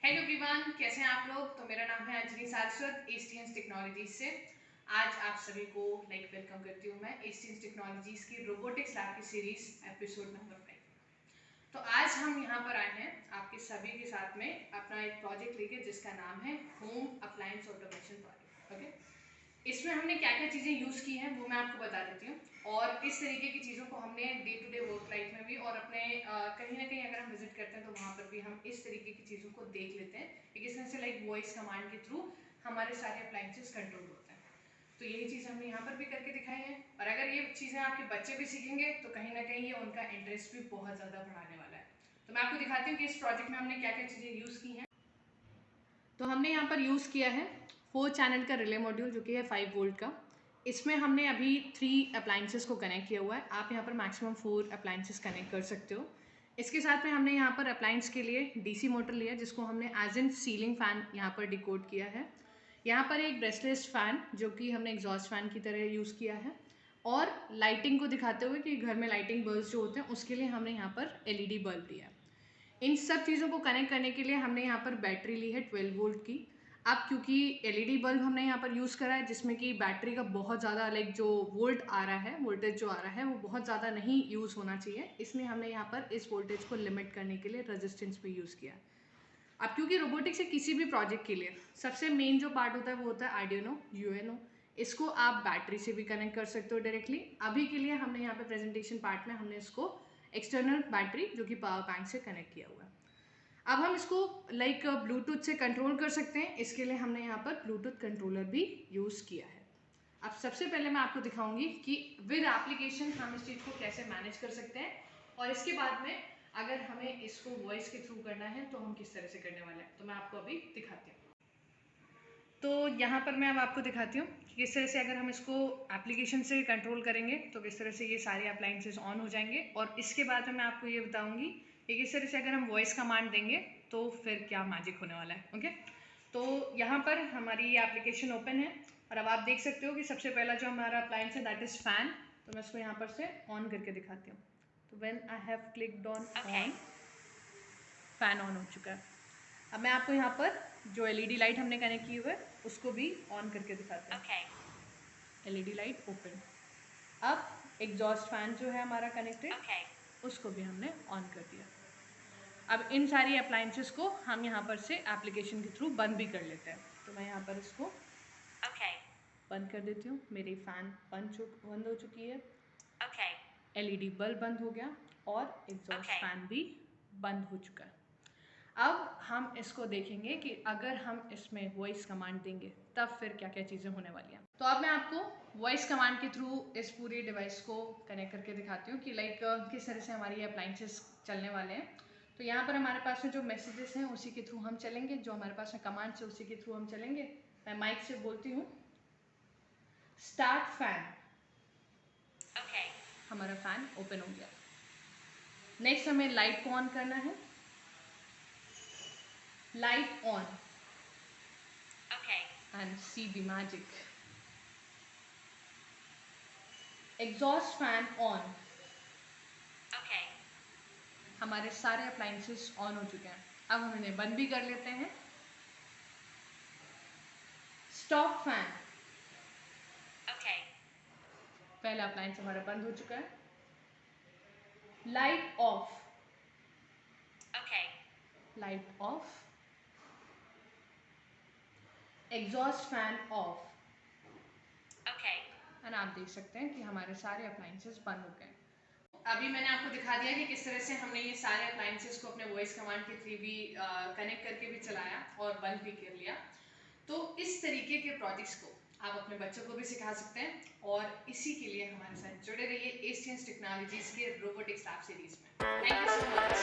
Hello everyone, कैसे हैं आप लोग। तो मेरा नाम है अंजलि सारस्वत एसटीएंस टेक्नोलॉजीज से। आज आप सभी को वेलकम करती हूँ मैं एसटीएंस टेक्नोलॉजीज की रोबोटिक्स लैब की सीरीज एपिसोड नंबर 5। तो आज हम यहाँ पर आए हैं आपके सभी के साथ में अपना एक प्रोजेक्ट लेके जिसका नाम है home appliance automation project. Okay, इसमें हमने क्या क्या चीज़ें यूज़ की हैं वो मैं आपको बता देती हूँ, और इस तरीके की चीज़ों को हमने day to day work life में भी और अपने कहीं ना कहीं अगर हम विजिट करते हैं तो वहाँ पर भी हम इस तरीके की चीज़ों को देख लेते हैं कि किस तरह से वॉइस कमांड के थ्रू हमारे सारे अप्लायंसेस कंट्रोल होते हैं। तो यही चीज़ हमने यहाँ पर भी करके दिखाई है, और अगर ये चीज़ें आपके बच्चे भी सीखेंगे तो कहीं ना कहीं ये उनका इंटरेस्ट भी बहुत ज़्यादा बढ़ाने वाला है। तो मैं आपको दिखाती हूँ कि इस प्रोजेक्ट में हमने क्या क्या चीज़ें यूज़ की हैं। तो हमने यहाँ पर यूज़ किया है 4 चैनल का रिले मॉड्यूल जो कि है 5 वोल्ट का। इसमें हमने अभी 3 अप्लायंसेस को कनेक्ट किया हुआ है। आप यहाँ पर मैक्सिमम 4 अप्लायंसेस कनेक्ट कर सकते हो। इसके साथ में हमने यहाँ पर अप्लायंस के लिए डीसी मोटर लिया जिसको हमने एज इन सीलिंग फ़ैन यहाँ पर डिकोड किया है। यहाँ पर एक ब्रेसलेस फ़ैन जो कि हमने एग्जॉस्ट फ़ैन की तरह यूज़ किया है, और लाइटिंग को दिखाते हुए कि घर में लाइटिंग बल्ब जो होते हैं उसके लिए हमने यहाँ पर एलईडी बल्ब लिया है। इन सब चीज़ों को कनेक्ट करने के लिए हमने यहाँ पर बैटरी ली है 12 वोल्ट की। अब क्योंकि एलईडी बल्ब हमने यहाँ पर यूज़ करा है जिसमें कि बैटरी का बहुत ज़्यादा जो वोल्ट आ रहा है, वोल्टेज जो आ रहा है वो बहुत ज़्यादा नहीं यूज़ होना चाहिए, इसलिए हमने यहाँ पर इस वोल्टेज को लिमिट करने के लिए रेजिस्टेंस भी यूज़ किया। अब क्योंकि रोबोटिक्स के किसी भी प्रोजेक्ट के लिए सबसे मेन जो पार्ट होता है वो होता है आर्डिनो यूएनओ। इसको आप बैटरी से भी कनेक्ट कर सकते हो डायरेक्टली। अभी के लिए हमने यहाँ पे प्रेजेंटेशन पार्ट में हमने इसको एक्सटर्नल बैटरी जो कि पावर बैंक से कनेक्ट किया हुआ है। अब हम इसको ब्लूटूथ से कंट्रोल कर सकते हैं, इसके लिए हमने यहाँ पर ब्लूटूथ कंट्रोलर भी यूज़ किया है। अब सबसे पहले मैं आपको दिखाऊंगी कि विद एप्लीकेशन हम इस चीज़ को कैसे मैनेज कर सकते हैं, और इसके बाद में अगर हमें इसको वॉइस के थ्रू करना है तो हम किस तरह से करने वाले हैं, तो मैं आपको अभी दिखाती हूँ। तो यहाँ पर मैं अब आपको दिखाती हूँ कि किस तरह से अगर हम इसको एप्लीकेशन से कंट्रोल करेंगे तो किस तरह से ये सारे अप्लायंसेस ऑन हो जाएंगे, और इसके बाद में मैं आपको ये बताऊँगी कि किस तरह से अगर हम वॉइस कमांड देंगे तो फिर क्या मैजिक होने वाला है। ओके, तो यहाँ पर हमारी ये एप्लीकेशन ओपन है, और अब आप देख सकते हो कि सबसे पहला जो हमारा अप्लायंस है दैट इज़ फ़ैन। तो मैं इसको यहाँ पर से ऑन करके दिखाती हूँ। तो when I have clicked on on, fan on हो चुका है। अब मैं आपको यहाँ पर जो एलईडी लाइट हमने कनेक्ट की हुई है उसको भी ऑन करके दिखाते हैं। LED light open. अब एग्जॉस्ट फैन जो है हमारा कनेक्टेड उसको भी हमने ऑन कर दिया। अब इन सारी अप्लायंसेस को हम यहाँ पर से एप्लीकेशन के थ्रू बंद भी कर लेते हैं। तो मैं यहाँ पर इसको बंद कर देती हूँ। मेरी फ़ैन बंद हो चुकी है। एलईडी बल्ब बंद हो गया और एग्जॉस्ट फैन भी बंद हो चुका है। अब हम इसको देखेंगे कि अगर हम इसमें वॉइस कमांड देंगे तब फिर क्या क्या चीज़ें होने वाली हैं। तो अब मैं आपको वॉइस कमांड के थ्रू इस पूरे डिवाइस को कनेक्ट करके दिखाती हूँ कि किस तरह से हमारी अप्लायंसेस चलने वाले हैं। तो यहाँ पर हमारे पास में जो मैसेजेस हैं उसी के थ्रू हम चलेंगे, जो हमारे पास में कमांड्स है उसी के थ्रू हम चलेंगे। मैं माइक से बोलती हूँ स्टार्ट फैन, हमारा फैन ओपन हो गया। नेक्स्ट हमें लाइट को ऑन करना है। Light on. And see the magic. Exhaust fan on. हमारे सारे अप्लायंसेस ऑन हो चुके हैं। अब हम इन्हें बंद भी कर लेते हैं। स्टॉप फैन, पहला अप्लायंस हमारा बंद हो चुका है। Light of, light of. Exhaust fan of. And आप देख सकते हैं कि हमारे सारे अप्लायंसेस बंद हो गए। अभी मैंने आपको दिखा दिया कि किस तरह से हमने ये सारे अप्लायंसेस को अपने वॉइस कमांड के थ्रू भी कनेक्ट करके भी चलाया और बंद भी कर लिया। तो इस तरीके के प्रोजेक्ट्स को आप अपने बच्चों को भी सिखा सकते हैं, और इसी के लिए हमारे साथ जुड़े रहिए एसटीएंस टेक्नोलॉजीज के रोबोटिक्स लैब सीरीज में। Thank you so much.